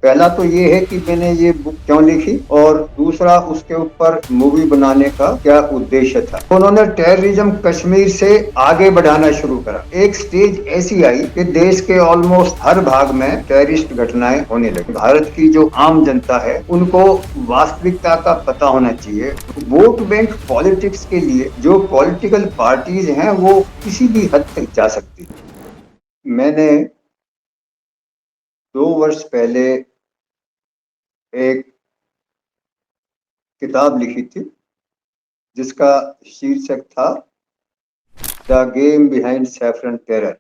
पहला तो ये है कि मैंने ये बुक क्यों लिखी, और दूसरा उसके ऊपर मूवी बनाने का क्या उद्देश्य था। उन्होंने टेररिज्म कश्मीर से आगे बढ़ाना शुरू करा। एक स्टेज ऐसी आई कि देश के ऑलमोस्ट हर भाग में टेररिस्ट घटनाएं होने लगी। भारत की जो आम जनता है उनको वास्तविकता का पता होना चाहिए। वोट बैंक पॉलिटिक्स के लिए जो पॉलिटिकल पार्टीज हैं वो किसी भी हद तक जा सकती है। मैंने 2 वर्ष पहले एक किताब लिखी थी जिसका शीर्षक था the game behind saffron terror.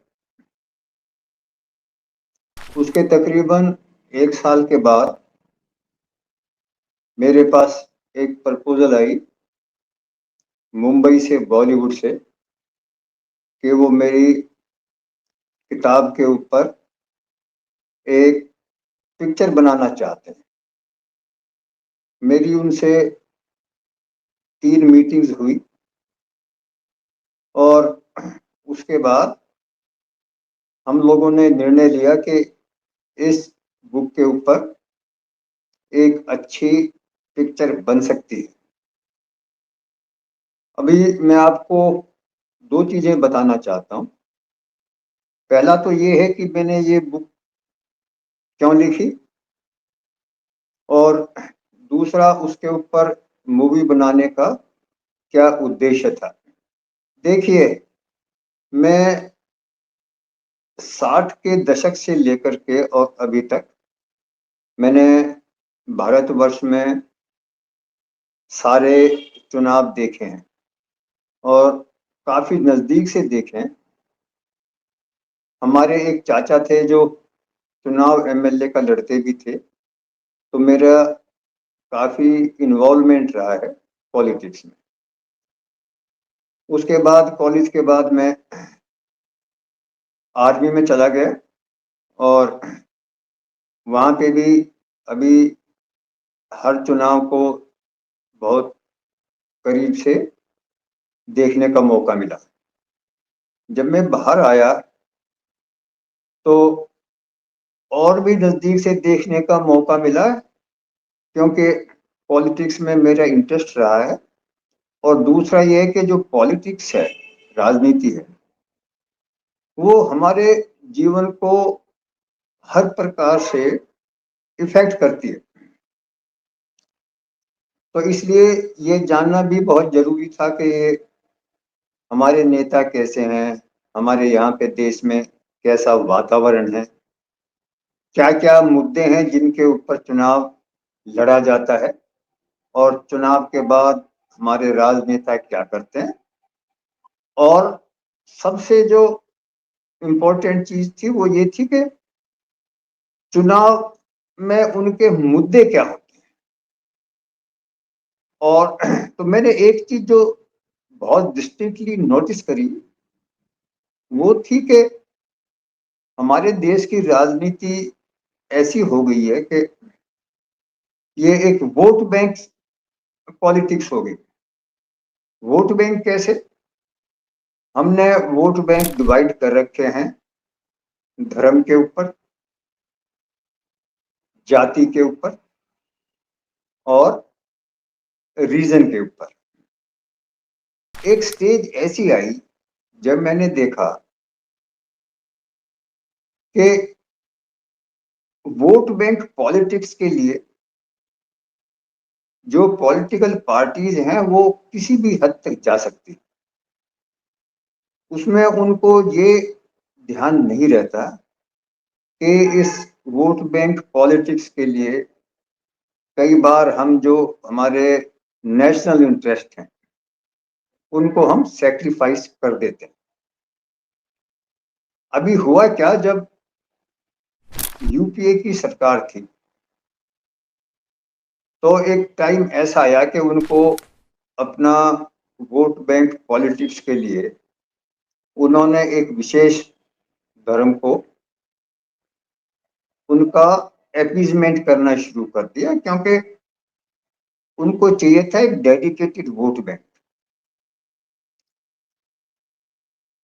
उसके तकरीबन 1 साल के बाद मेरे पास एक प्रपोजल आई मुंबई से, बॉलीवुड से, कि वो मेरी किताब के ऊपर एक पिक्चर बनाना चाहते हैं। मेरी उनसे 3 मीटिंग्स हुई और उसके बाद हम लोगों ने निर्णय लिया कि इस बुक के ऊपर एक अच्छी पिक्चर बन सकती है। अभी मैं आपको 2 चीजें बताना चाहता हूँ। पहला तो ये है कि मैंने ये बुक क्यों लिखी, और दूसरा उसके ऊपर मूवी बनाने का क्या उद्देश्य था। देखिए, मैं 60 के दशक से लेकर के और अभी तक मैंने भारतवर्ष में सारे चुनाव देखे हैं और काफी नजदीक से देखे हैं। हमारे एक चाचा थे जो चुनाव एमएलए का लड़ते भी थे, तो मेरा काफी इन्वॉल्वमेंट रहा है पॉलिटिक्स में। उसके बाद कॉलेज के बाद मैं आर्मी में चला गया और वहाँ पे भी अभी हर चुनाव को बहुत करीब से देखने का मौका मिला। जब मैं बाहर आया तो और भी नज़दीक से देखने का मौका मिला, क्योंकि पॉलिटिक्स में मेरा इंटरेस्ट रहा है। और दूसरा ये है कि जो पॉलिटिक्स है, राजनीति है, वो हमारे जीवन को हर प्रकार से इफेक्ट करती है। तो इसलिए ये जानना भी बहुत जरूरी था कि हमारे नेता कैसे हैं, हमारे यहाँ पे देश में कैसा वातावरण है, क्या क्या मुद्दे हैं जिनके ऊपर चुनाव लड़ा जाता है, और चुनाव के बाद हमारे राजनेता क्या करते हैं। और सबसे जो इम्पोर्टेंट चीज थी वो ये थी कि चुनाव में उनके मुद्दे क्या होते हैं। और तो मैंने एक चीज जो बहुत डिस्टिंक्टली नोटिस करी वो थी कि हमारे देश की राजनीति ऐसी हो गई है कि ये एक वोट बैंक पॉलिटिक्स हो गई। वोट बैंक कैसे? हमने वोट बैंक डिवाइड कर रखे हैं धर्म के ऊपर, जाति के ऊपर और रीजन के ऊपर। एक स्टेज ऐसी आई जब मैंने देखा कि वोट बैंक पॉलिटिक्स के लिए जो पॉलिटिकल पार्टीज हैं वो किसी भी हद तक जा सकती, उसमें उनको ये ध्यान नहीं रहता कि इस वोट बैंक पॉलिटिक्स के लिए कई बार हम जो हमारे नेशनल इंटरेस्ट हैं उनको हम सेक्रीफाइस कर देते हैं। अभी हुआ क्या, जब यूपीए की सरकार थी तो एक टाइम ऐसा आया कि उनको अपना वोट बैंक पॉलिटिक्स के लिए उन्होंने एक विशेष धर्म को उनका एपीजमेंट करना शुरू कर दिया, क्योंकि उनको चाहिए था एक डेडिकेटेड वोट बैंक।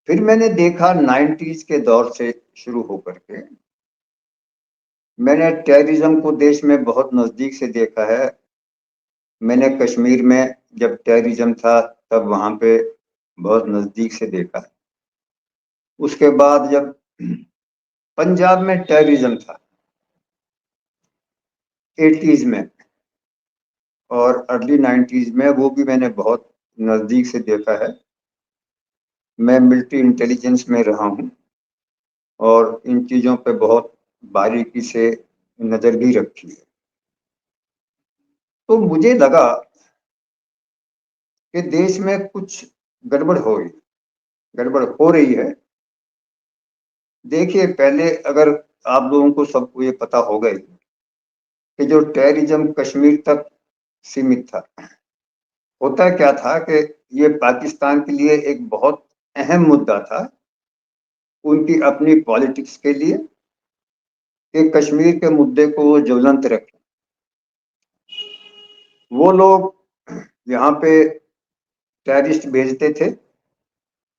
फिर मैंने देखा 90s के दौर से शुरू होकर के मैंने टेररिज्म को देश में बहुत नजदीक से देखा है। मैंने कश्मीर में जब टेररिज्म था तब वहां पे बहुत नजदीक से देखा। उसके बाद जब पंजाब में टेररिज्म था 80s में और अर्ली 90s में, वो भी मैंने बहुत नजदीक से देखा है। मैं मिलिट्री इंटेलिजेंस में रहा हूँ और इन चीजों पे बहुत बारीकी से नजर भी रखी है। तो मुझे लगा कि देश में कुछ गड़बड़ हो रही गड़बड़ हो रही है। देखिए, पहले अगर आप लोगों को सबको ये पता होगा ही कि जो टेररिज्म कश्मीर तक सीमित था, होता क्या था कि ये पाकिस्तान के लिए एक बहुत अहम मुद्दा था, उनकी अपनी पॉलिटिक्स के लिए, कि कश्मीर के मुद्दे को वो ज्वलंत रखें। वो लोग यहाँ पे टेररिस्ट भेजते थे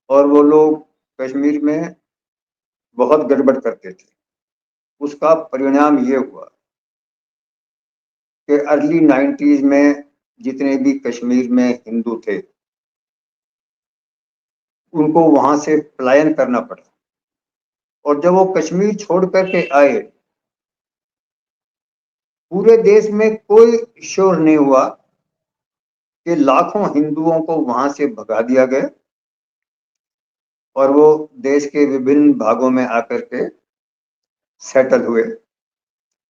और वो लोग कश्मीर में बहुत गड़बड़ करते थे। उसका परिणाम ये हुआ कि अर्ली 90s में जितने भी कश्मीर में हिंदू थे, उनको वहां से पलायन करना पड़ा। और जब वो कश्मीर छोड़ करके आए, पूरे देश में कोई शोर नहीं हुआ कि लाखों हिंदुओं को वहां से भगा दिया गया और वो देश के विभिन्न भागों में आकर के सेटल हुए।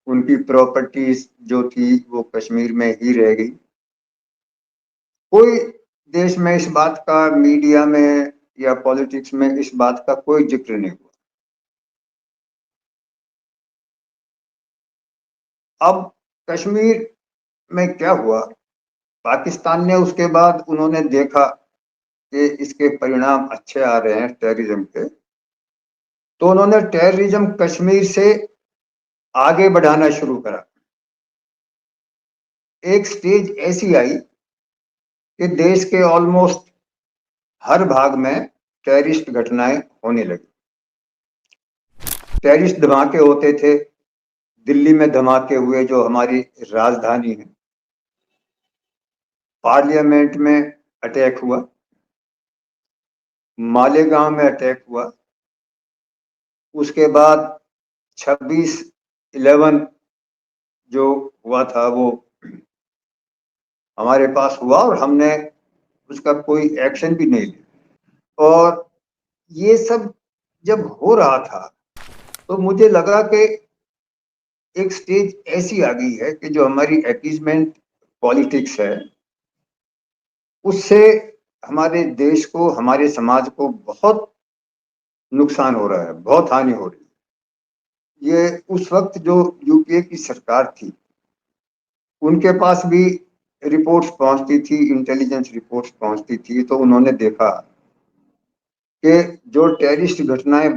उनकी प्रॉपर्टीज जो थी वो कश्मीर में ही रह गई। कोई देश में इस बात का, मीडिया में या पॉलिटिक्स में इस बात का कोई जिक्र नहीं हुआ। अब कश्मीर में क्या हुआ, पाकिस्तान ने उसके बाद उन्होंने देखा कि इसके परिणाम अच्छे आ रहे हैं टेररिज्म के, तो उन्होंने टेररिज्म कश्मीर से आगे बढ़ाना शुरू करा। एक स्टेज ऐसी आई कि देश के ऑलमोस्ट हर भाग में टेररिस्ट घटनाएं होने लगी। टेररिस्ट धमाके होते थे। दिल्ली में धमाके हुए, जो हमारी राजधानी है। पार्लियामेंट में अटैक हुआ। मालेगांव में अटैक हुआ। उसके बाद 26/11 जो हुआ था वो हमारे पास हुआ और हमने उसका कोई एक्शन भी नहीं लिया। और ये सब जब हो रहा था तो मुझे लगा कि एक स्टेज ऐसी आ गई है कि जो हमारी अपीजमेंट पॉलिटिक्स है, उससे हमारे देश को, हमारे समाज को बहुत नुकसान हो रहा है, बहुत हानि हो रही है। ये उस वक्त जो यूपीए की सरकार थी, उनके पास भी रिपोर्ट्स पहुंचती थी, इंटेलिजेंस रिपोर्ट्स पहुंचती थी, तो उन्होंने देखा कि जो टेररिस्ट घटनाएं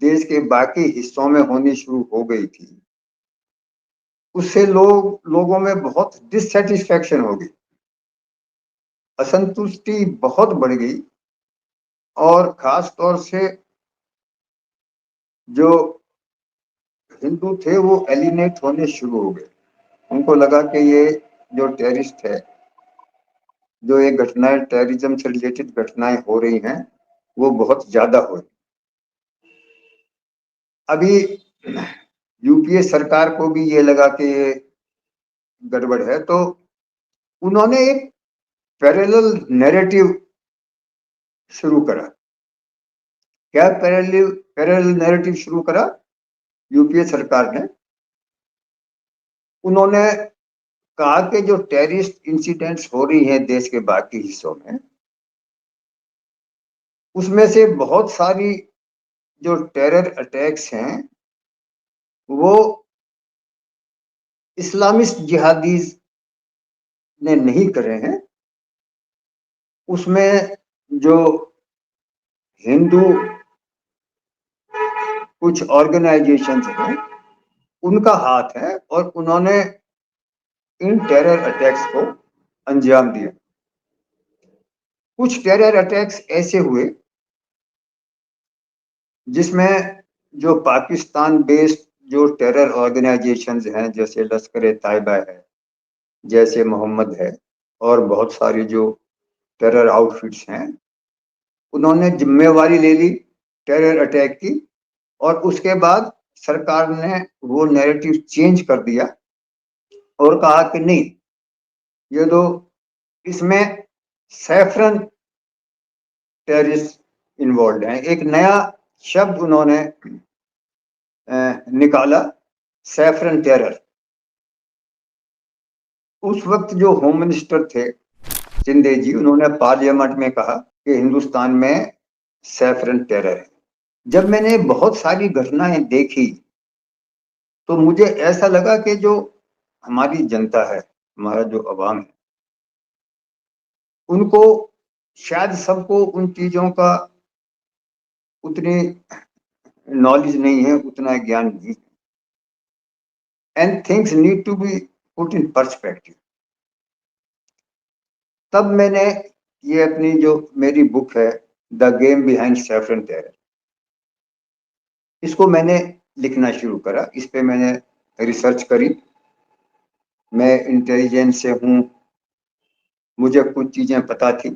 देश के बाकी हिस्सों में होनी शुरू हो गई थी, उससे लोगों में बहुत डिससेटिस्फैक्शन हो गई, असंतुष्टि बहुत बढ़ गई। और खास तौर से जो हिंदू थे वो एलिनेट होने शुरू हो गए। उनको लगा कि ये जो टेररिस्ट है, जो ये घटनाएं, टेररिज्म से रिलेटेड घटनाएं हो रही हैं, वो बहुत ज्यादा हो रही। अभी यूपीए सरकार को भी ये लगा कि ये गड़बड़ है, तो उन्होंने एक पैरेलल नैरेटिव शुरू करा। क्या पैरेलल नैरेटिव शुरू करा यूपीए सरकार ने? उन्होंने कहा कि जो टेररिस्ट इंसिडेंट्स हो रही हैं देश के बाकी हिस्सों में, उसमें से बहुत सारी जो टेरर अटैक्स हैं वो इस्लामिस्ट जिहादीज ने नहीं करे हैं। उसमें जो हिंदू कुछ ऑर्गेनाइजेशंस हैं, उनका हाथ है और उन्होंने इन टेरर अटैक्स को अंजाम दिया। कुछ टेरर अटैक्स ऐसे हुए जिसमें जो पाकिस्तान बेस्ड जो टेरर ऑर्गेनाइजेशंस हैं, जैसे लश्कर ए तैयबा है, जैसे मोहम्मद है, और बहुत सारी जो टेरर आउटफिट्स हैं, उन्होंने जिम्मेवारी ले ली टेरर अटैक की। और उसके बाद सरकार ने वो नैरेटिव चेंज कर दिया और कहा कि नहीं, ये तो इसमें सैफरन टेररिस्ट इन्वॉल्व हैं। एक नया शब्द उन्होंने निकाला, सैफरन टेरर। उस वक्त जो होम मिनिस्टर थे शिंदे जी, उन्होंने पार्लियामेंट में कहा कि हिंदुस्तान में सैफरन टेरर है। जब मैंने बहुत सारी घटनाएं देखी तो मुझे ऐसा लगा कि जो हमारी जनता है, हमारा जो अवाम है, उनको शायद सबको उन चीजों का उतनी नॉलेज नहीं है, उतना ज्ञान नहीं। And things need to be put in perspective. तब मैंने ये अपनी जो मेरी बुक है, the game behind saffron terror, इसको मैंने लिखना शुरू करा। इस पे मैंने रिसर्च करी। मैं इंटेलिजेंस से हूँ, मुझे कुछ चीजें पता थी।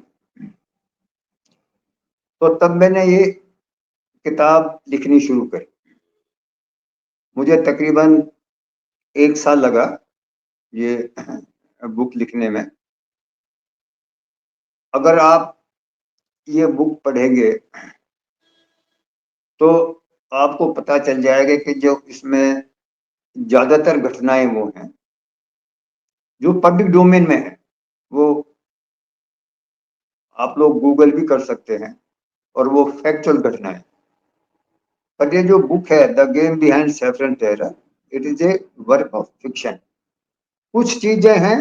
तो तब मैंने ये किताब लिखनी शुरू करी। मुझे तकरीबन 1 साल लगा ये बुक लिखने में। अगर आप ये बुक पढ़ेंगे तो आपको पता चल जाएगा कि जो इसमें ज्यादातर घटनाएं वो हैं जो पब्लिक डोमेन में है। वो आप लोग गूगल भी कर सकते हैं, और वो फैक्चुअल घटनाएं। पर ये जो बुक है, the game behind saffron terror, it is a work of fiction. कुछ चीजें हैं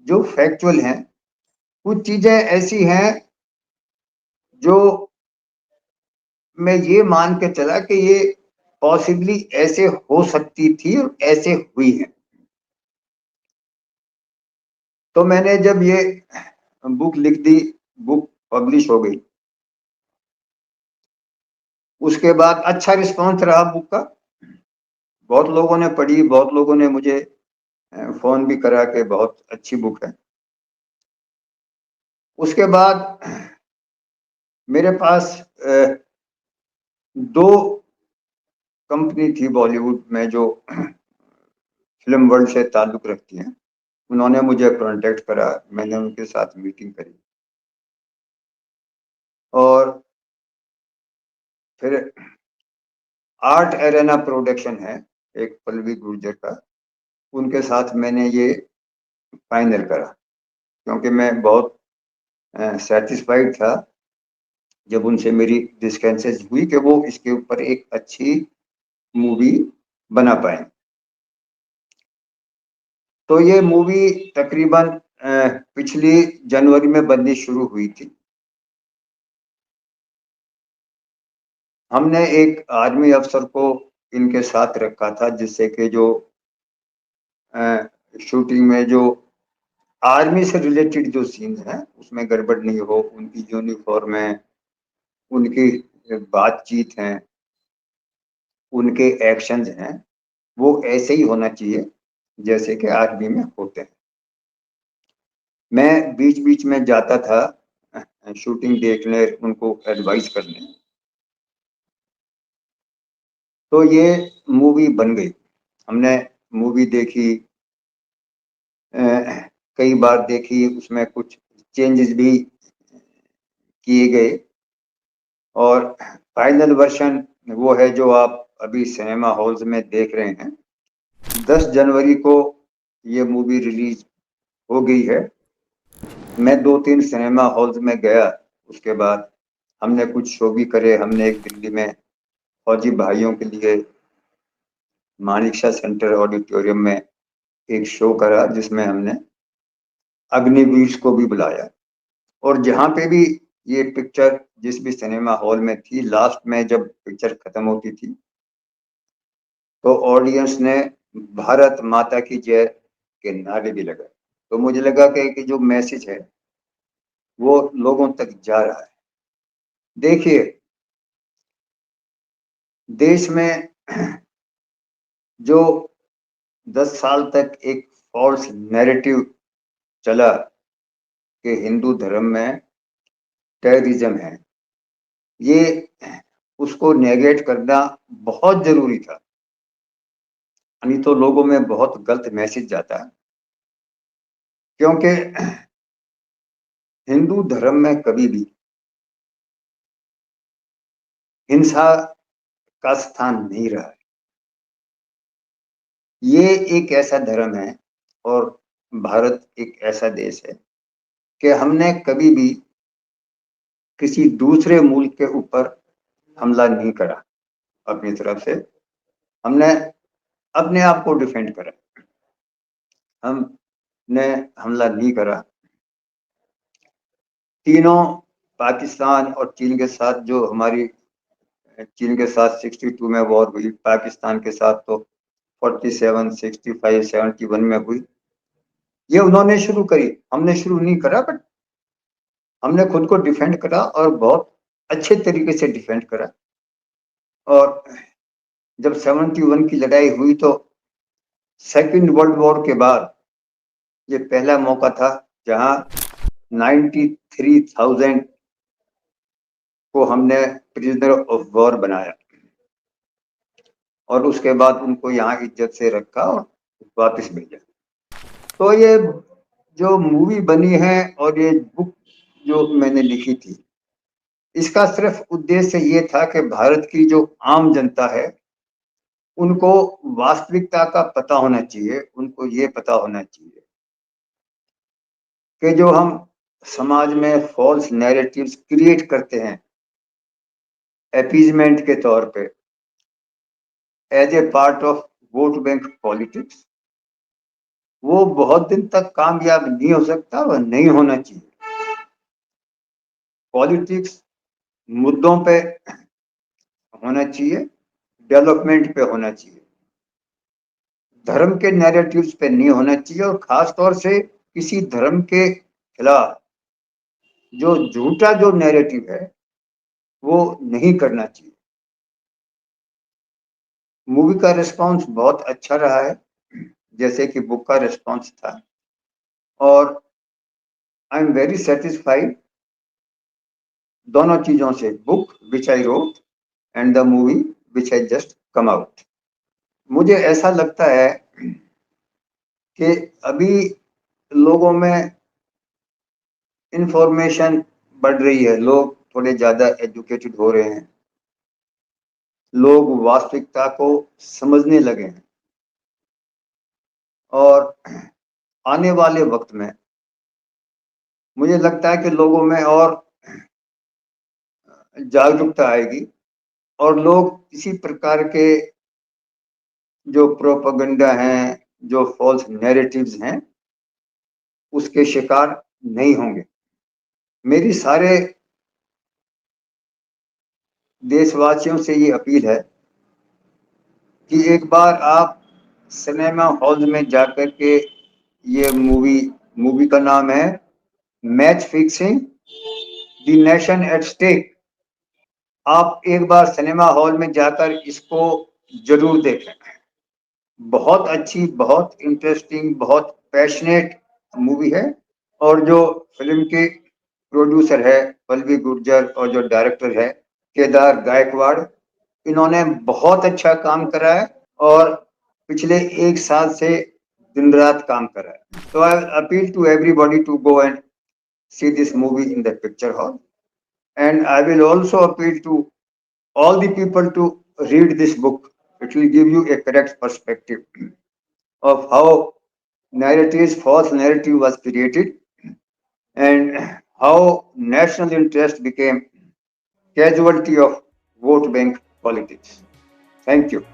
जो फैक्चुअल हैं, कुछ चीजें ऐसी हैं जो मैं ये मान के चला कि ये पॉसिबली ऐसे हो सकती थी और ऐसे हुई है। तो मैंने जब ये बुक लिख दी, बुक पब्लिश हो गई, उसके बाद अच्छा रिस्पॉन्स रहा बुक का। बहुत लोगों ने पढ़ी, बहुत लोगों ने मुझे फोन भी करा कि बहुत अच्छी बुक है। उसके बाद मेरे पास दो कंपनी थी बॉलीवुड में जो फिल्म वर्ल्ड से ताल्लुक रखती हैं। उन्होंने मुझे कांटेक्ट करा, मैंने उनके साथ मीटिंग करी। और फिर आर्ट एरेना प्रोडक्शन है, एक पल्लवी गुर्जर का, उनके साथ मैंने ये फाइनल करा। क्योंकि मैं बहुत सेटिस्फाइड था जब उनसे मेरी डिस्कसेस हुई कि वो इसके ऊपर एक अच्छी मूवी बना पाए। तो ये मूवी तकरीबन पिछली जनवरी में बननी शुरू हुई थी। हमने एक आर्मी अफसर को इनके साथ रखा था, जिससे कि जो शूटिंग में जो आर्मी से रिलेटेड जो सीन्स हैं उसमें गड़बड़ नहीं हो। उनकी यूनिफॉर्म है, उनकी बातचीत है, उनके एक्शंस हैं, वो ऐसे ही होना चाहिए जैसे कि आर्मी में होते हैं। मैं बीच बीच में जाता था शूटिंग देखने, उनको एडवाइस करने। तो ये मूवी बन गई। हमने मूवी देखी, कई बार देखी, उसमें कुछ चेंजेस भी किए गए। और फाइनल वर्जन वो है जो आप अभी सिनेमा हॉल्स में देख रहे हैं। 10 जनवरी को ये मूवी रिलीज हो गई है। मैं 2-3 सिनेमा हॉल्स में गया। उसके बाद हमने कुछ शो भी करे। हमने एक दिल्ली में फौजी भाइयों के लिए मानिकशा सेंटर ऑडिटोरियम में एक शो करा, जिसमें हमने अग्निवीर को भी बुलाया। और जहाँ पे भी ये पिक्चर, जिस भी सिनेमा हॉल में थी, लास्ट में जब पिक्चर खत्म होती थी तो ऑडियंस ने भारत माता की जय के नारे भी लगाए। तो मुझे लगा कि जो मैसेज है वो लोगों तक जा रहा है। देखिए, देश में जो 10 साल तक एक फॉल्स नैरेटिव चला कि हिंदू धर्म में टेररिज्म है, ये उसको नेगेट करना बहुत जरूरी था, नहीं तो लोगों में बहुत गलत मैसेज जाता है। क्योंकि हिंदू धर्म में कभी भी हिंसा का स्थान नहीं रहा है। ये एक ऐसा धर्म है और भारत एक ऐसा देश है कि हमने कभी भी किसी दूसरे मुल्क के ऊपर हमला नहीं करा। अपनी तरफ से हमने अपने आप को डिफेंड करा, हमने हमला नहीं करा। तीनों, पाकिस्तान और चीन के साथ जो हमारी, चीन के साथ 62 में वॉर हुई, पाकिस्तान के साथ तो 47, 65, 71 में हुई। ये उन्होंने शुरू करी, हमने शुरू नहीं करा, बट हमने खुद को डिफेंड करा और बहुत अच्छे तरीके से डिफेंड करा। और जब 71 की लड़ाई हुई तो सेकेंड वर्ल्ड वॉर के बाद ये पहला मौका था जहां 93,000 को हमने प्रिजनर ऑफ वॉर बनाया और उसके बाद उनको यहाँ इज्जत से रखा और वापस भेजा। तो ये जो मूवी बनी है और ये बुक जो मैंने लिखी थी, इसका सिर्फ उद्देश्य ये था कि भारत की जो आम जनता है उनको वास्तविकता का पता होना चाहिए। उनको ये पता होना चाहिए कि जो हम समाज में फॉल्स नैरेटिव्स क्रिएट करते हैं अपीजमेंट के तौर पे, as a part of vote bank politics, वो बहुत दिन तक कामयाब नहीं हो सकता, वह नहीं होना चाहिए। पॉलिटिक्स मुद्दों पे होना चाहिए, डेवलपमेंट पे होना चाहिए, धर्म के नैरेटिव्स पे नहीं होना चाहिए। और खास तौर से किसी धर्म के खिलाफ जो झूठा जो नैरेटिव है वो नहीं करना चाहिए। मूवी का रिस्पांस बहुत अच्छा रहा है, जैसे कि बुक का रिस्पांस था, और आई एम वेरी सेटिस्फाइड दोनों चीजों से, book which I wrote and the movie which I just come out. मुझे ऐसा लगता है कि अभी लोगों में इंफॉर्मेशन बढ़ रही है, लोग थोड़े ज्यादा एजुकेटेड हो रहे हैं, लोग वास्तविकता को समझने लगे हैं। और आने वाले वक्त में मुझे लगता है कि लोगों में और जागरूकता आएगी और लोग इसी प्रकार के जो प्रोपेगेंडा हैं, जो फॉल्स नैरेटिव्स हैं, उसके शिकार नहीं होंगे। मेरी सारे देशवासियों से ये अपील है कि एक बार आप सिनेमा हॉल में जाकर के, ये मूवी का नाम है match fixing the nation at stake, आप एक बार सिनेमा हॉल में जाकर इसको जरूर देखें। बहुत अच्छी, बहुत इंटरेस्टिंग, बहुत पैशनेट मूवी है। और जो फिल्म के प्रोड्यूसर है पल्लवी गुर्जर और जो डायरेक्टर है केदार गायकवाड़, इन्होंने बहुत अच्छा काम करा है और पिछले 1 साल से दिन रात काम करा है। तो I appeal to everybody to go and see this movie in the picture hall, and I will also appeal to all the people to read this book. It will give you a correct perspective of how false narrative was created, and how national interest became casualty of vote bank politics. Thank you.